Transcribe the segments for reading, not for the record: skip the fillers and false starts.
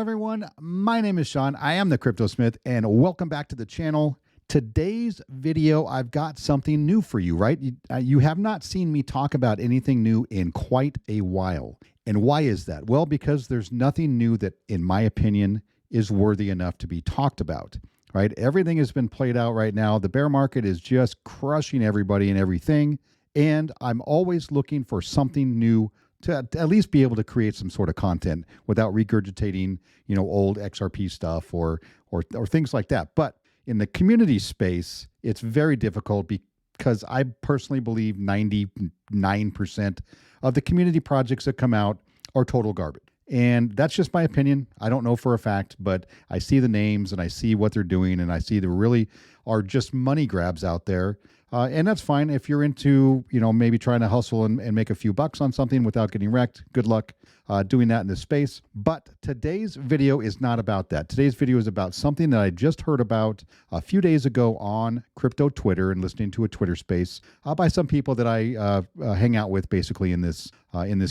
everyone. My name is Sean. I am the Crypto Smith, and welcome back to the channel. Today's video, I've got something new for you, right? You have not seen me talk about anything new in quite a while. And why is that? Well, because there's nothing new that, in my opinion, is worthy enough to be talked about, right? Everything has been played out right now. The bear market is just crushing everybody and everything. And I'm always looking for something new to at least be able to create some sort of content without regurgitating, old XRP stuff or things like that. But in the community space, it's very difficult because I personally believe 99% of the community projects that come out are total garbage. And that's just my opinion. I don't know for a fact, but I see the names and I see what they're doing, and I see there really are just money grabs out there. And that's fine if you're into, maybe trying to hustle and make a few bucks on something without getting wrecked. Good luck doing that in this space. But today's video is not about that. Today's video is about something that I just heard about a few days ago on crypto Twitter and listening to a Twitter space by some people that I hang out with basically in this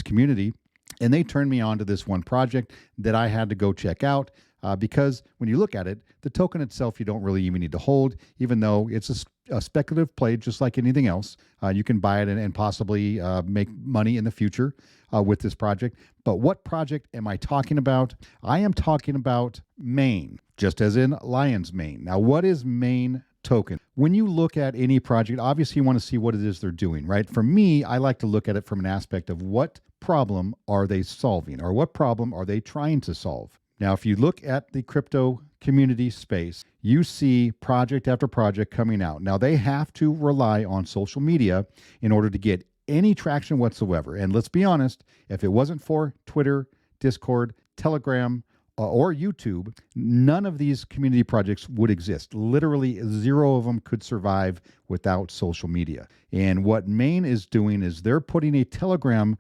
community. And they turned me on to this one project that I had to go check out because when you look at it, the token itself, you don't really even need to hold, even though it's a speculative play, just like anything else. You can buy it and possibly make money in the future with this project. But what project am I talking about? I am talking about Main, just as in Lion's Mane. Now, what is Main token? When you look at any project, obviously you want to see what it is they're doing, right? For me, I like to look at it from an aspect of what problem are they solving or what problem are they trying to solve? Now, if you look at the crypto community space, you see project after project coming out. Now, they have to rely on social media in order to get any traction whatsoever. And let's be honest, if it wasn't for Twitter, Discord, Telegram, or YouTube, none of these community projects would exist. Literally zero of them could survive without social media. And what Main is doing is they're putting a Telegram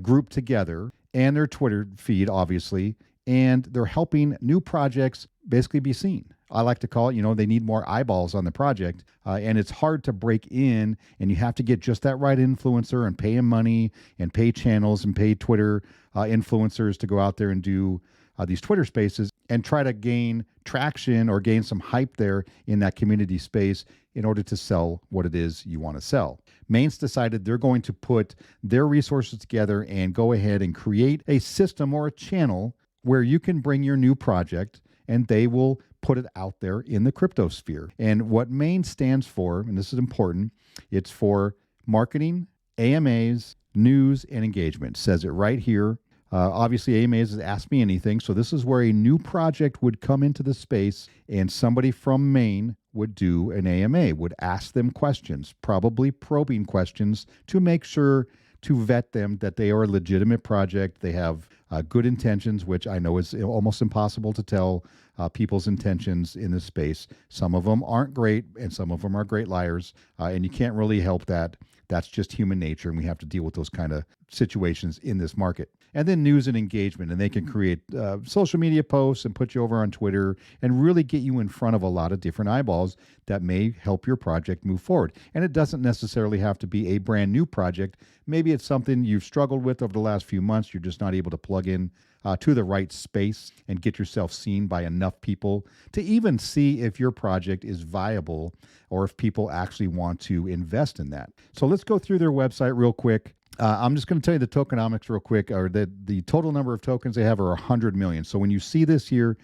group together and their Twitter feed, obviously, and they're helping new projects basically be seen. I like to call it, they need more eyeballs on the project, and it's hard to break in, and you have to get just that right influencer and pay him money and pay channels and pay Twitter influencers to go out there and do these Twitter spaces and try to gain traction or gain some hype there in that community space in order to sell what it is you want to sell. Main's decided they're going to put their resources together and go ahead and create a system or a channel where you can bring your new project and they will put it out there in the crypto sphere. And what Main stands for, and this is important, it's for marketing, AMAs, news, and engagement. It says it right here. Obviously, AMAs is Ask Me Anything. So this is where a new project would come into the space and somebody from Main would do an AMA, would ask them questions, probably probing questions to make sure to vet them that they are a legitimate project. They have good intentions, which I know is almost impossible to tell people's intentions in this space. Some of them aren't great, and some of them are great liars, and you can't really help that. That's just human nature, and we have to deal with those kind of situations in this market. And then news and engagement, and they can create social media posts and put you over on Twitter and really get you in front of a lot of different eyeballs that may help your project move forward. And it doesn't necessarily have to be a brand new project. Maybe it's something you've struggled with over the last few months. You're just not able to plug in to the right space and get yourself seen by enough people to even see if your project is viable or if people actually want to invest in that. So let's go through their website real quick. I'm just going to tell you the tokenomics real quick, or that the total number of tokens they have are 100 million. So when you see this here,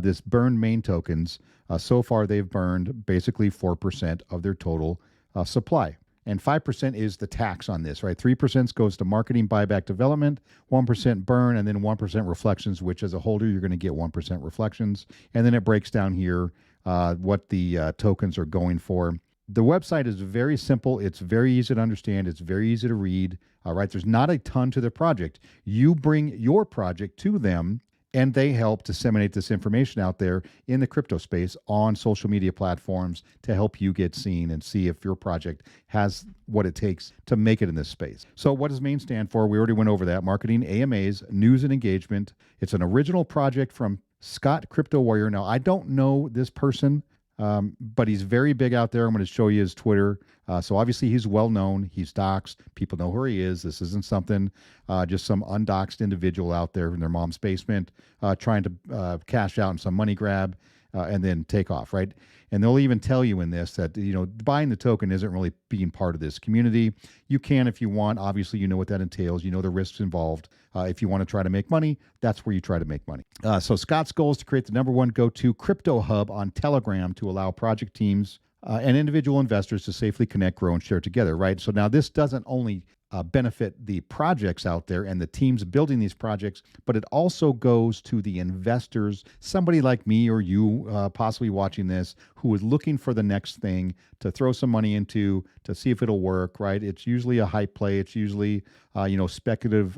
this burned Main tokens, so far they've burned basically 4% of their total supply. And 5% is the tax on this, right? 3% goes to marketing, buyback, development, 1% burn, and then 1% reflections, which as a holder, you're going to get 1% reflections. And then it breaks down here what the tokens are going for. The website is very simple. It's very easy to understand. It's very easy to read. Right? There's not a ton to the project. You bring your project to them, and they help disseminate this information out there in the crypto space on social media platforms to help you get seen and see if your project has what it takes to make it in this space. So what does Main stand for? We already went over that. Marketing, AMAs, news and engagement. It's an original project from Scott Crypto Warrior. Now, I don't know this person. but he's very big out there. I'm going to show you his Twitter. So obviously he's well known. He's doxxed. People know who he is. This isn't something, just some undoxed individual out there in their mom's basement trying to cash out in some money grab and then take off, right? And they'll even tell you in this that, buying the token isn't really being part of this community. You can if you want. Obviously, you know what that entails. You know the risks involved. If you want to try to make money, that's where you try to make money. So Scott's goal is to create the #1 go-to crypto hub on Telegram to allow project teams and individual investors to safely connect, grow, and share together, right? So now this doesn't only benefit the projects out there and the teams building these projects, but it also goes to the investors, somebody like me or you possibly watching this, who is looking for the next thing to throw some money into to see if it'll work, right? It's usually a hype play. It's usually, speculative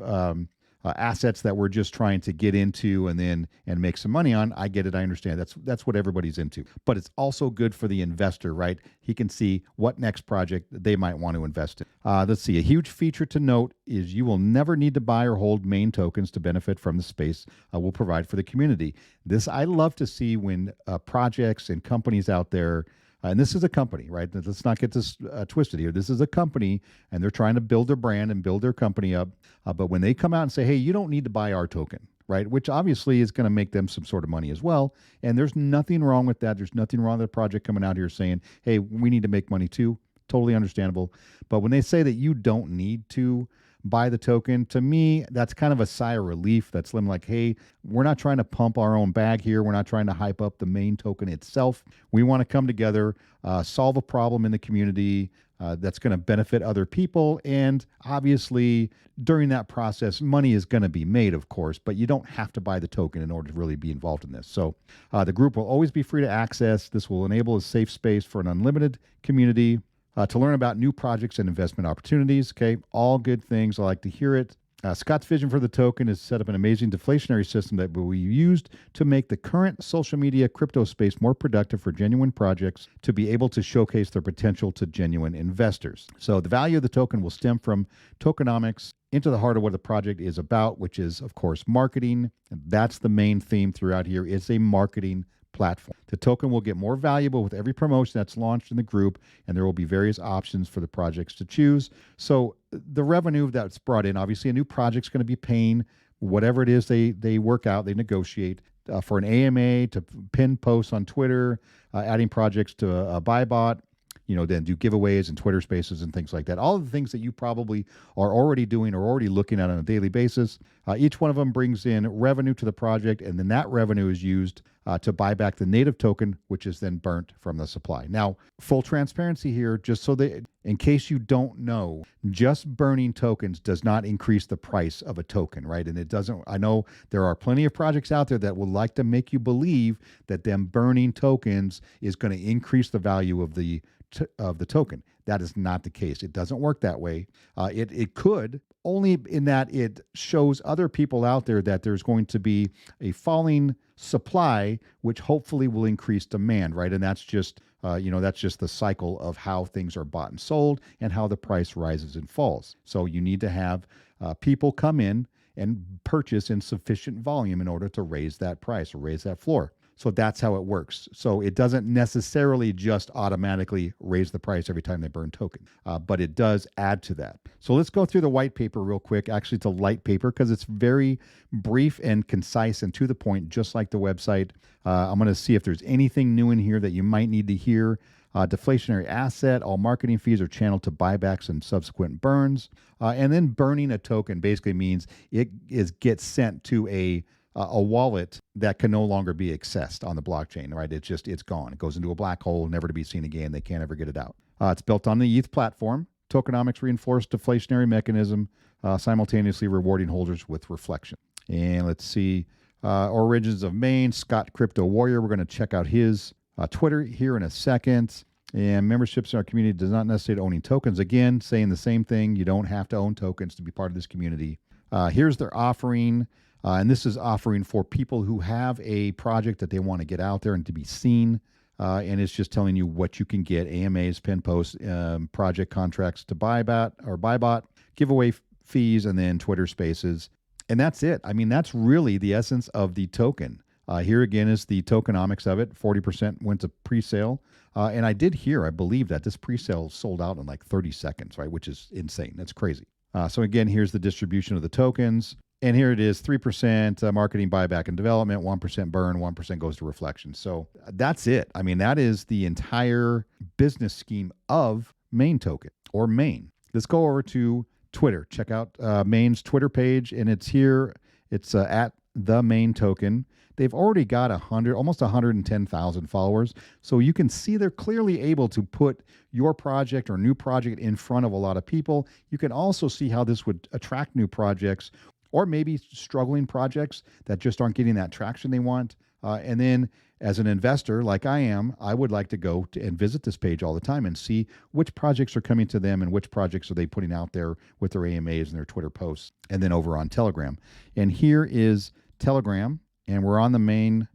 assets that we're just trying to get into and make some money on. I get it. I understand. That's what everybody's into. But it's also good for the investor, right? He can see what next project they might want to invest in. Let's see. A huge feature to note is you will never need to buy or hold main tokens to benefit from the space we'll provide for the community. This I love to see when projects and companies out there. And this is a company, right? Let's not get this twisted here. This is a company, and they're trying to build their brand and build their company up. But when they come out and say, hey, you don't need to buy our token, right? Which obviously is going to make them some sort of money as well. And there's nothing wrong with that. There's nothing wrong with the project coming out here saying, hey, we need to make money too. Totally understandable. But when they say that you don't need to buy the token, to me, that's kind of a sigh of relief. That's them like, hey, we're not trying to pump our own bag here. We're not trying to hype up the main token itself. We want to come together, solve a problem in the community that's going to benefit other people. And obviously, during that process, money is going to be made, of course, but you don't have to buy the token in order to really be involved in this. So the group will always be free to access. This will enable a safe space for an unlimited community. To learn about new projects and investment opportunities. Okay, all good things. I like to hear it. Scott's vision for the token is to set up an amazing deflationary system that will be used to make the current social media crypto space more productive for genuine projects to be able to showcase their potential to genuine investors. So the value of the token will stem from tokenomics into the heart of what the project is about, which is, of course, marketing. And that's the main theme throughout here. It's a marketing platform. The token will get more valuable with every promotion that's launched in the group, and there will be various options for the projects to choose. So the revenue that's brought in, obviously a new project's going to be paying whatever it is they work out, they negotiate for an AMA, to pin posts on Twitter, adding projects to a buy bot, then do giveaways and Twitter spaces and things like that. All of the things that you probably are already doing or already looking at on a daily basis. Each one of them brings in revenue to the project, and then that revenue is used to buy back the native token, which is then burnt from the supply. Now, full transparency here, just so that in case you don't know, just burning tokens does not increase the price of a token, right? And it doesn't. I know there are plenty of projects out there that would like to make you believe that them burning tokens is going to increase the value of the token. That is not the case. It doesn't work that way. It could, only in that it shows other people out there that there's going to be a falling supply, which hopefully will increase demand, right? And that's just that's just the cycle of how things are bought and sold and how the price rises and falls. So you need to have people come in and purchase in sufficient volume in order to raise that price or raise that floor. So that's how it works. So it doesn't necessarily just automatically raise the price every time they burn token, but it does add to that. So let's go through the white paper real quick. Actually, it's a light paper because it's very brief and concise and to the point, just like the website. I'm going to see if there's anything new in here that you might need to hear. Deflationary asset, all marketing fees are channeled to buybacks and subsequent burns. And then burning a token basically means it gets sent to a wallet that can no longer be accessed on the blockchain, right? It's gone. It goes into a black hole, never to be seen again. They can't ever get it out. It's built on the ETH platform. Tokenomics reinforced deflationary mechanism, simultaneously rewarding holders with reflection. And let's see, origins of Maine, Scott Crypto Warrior. We're going to check out his Twitter here in a second. And memberships in our community does not necessarily owning tokens. Again, saying the same thing. You don't have to own tokens to be part of this community. Here's their offering. And this is offering for people who have a project that they want to get out there and to be seen. And it's just telling you what you can get: AMAs, pin posts, project contracts to buy bot, giveaway fees, and then Twitter spaces. And that's it. I mean, that's really the essence of the token. Here again is the tokenomics of it. 40% went to pre-sale. And I did hear, I believe that this pre-sale sold out in like 30 seconds, right? Which is insane. That's crazy. So again, here's the distribution of the tokens. And here it is, 3% marketing, buyback, and development, 1% burn, 1% goes to reflection. So that's it. I mean, that is the entire business scheme of Main Token or Main. Let's go over to Twitter. Check out Main's Twitter page, and it's here. It's at the Main Token. They've already got almost 110,000 followers. So you can see they're clearly able to put your project or new project in front of a lot of people. You can also see how this would attract new projects or maybe struggling projects that just aren't getting that traction they want. And then as an investor like I am, I would like to go and visit this page all the time and see which projects are coming to them and which projects are they putting out there with their AMAs and their Twitter posts. And then over on Telegram. And here is Telegram. And we're on the main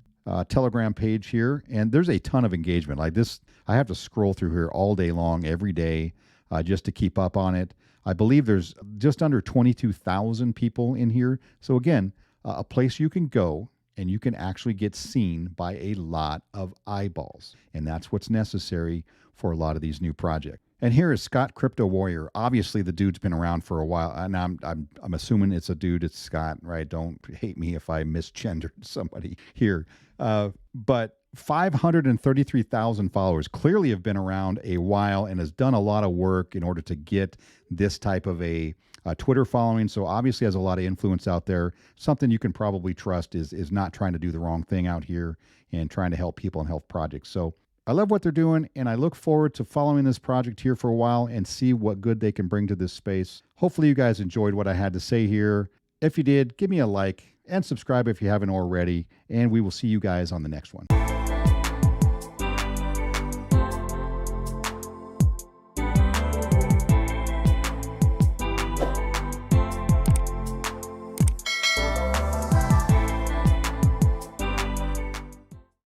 Telegram page here, and there's a ton of engagement. Like this, I have to scroll through here all day long, every day, just to keep up on it. I believe there's just under 22,000 people in here. So again, a place you can go and you can actually get seen by a lot of eyeballs. And that's what's necessary for a lot of these new projects. And here is Scott Crypto Warrior. Obviously, the dude's been around for a while, and I'm assuming it's a dude. It's Scott, right? Don't hate me if I misgendered somebody here. But 533,000 followers, clearly have been around a while and has done a lot of work in order to get this type of a Twitter following. So obviously has a lot of influence out there. Something you can probably trust is not trying to do the wrong thing out here and trying to help people and help projects. So I love what they're doing, and I look forward to following this project here for a while and see what good they can bring to this space. Hopefully you guys enjoyed what I had to say here. If you did, give me a like and subscribe if you haven't already, and we will see you guys on the next one.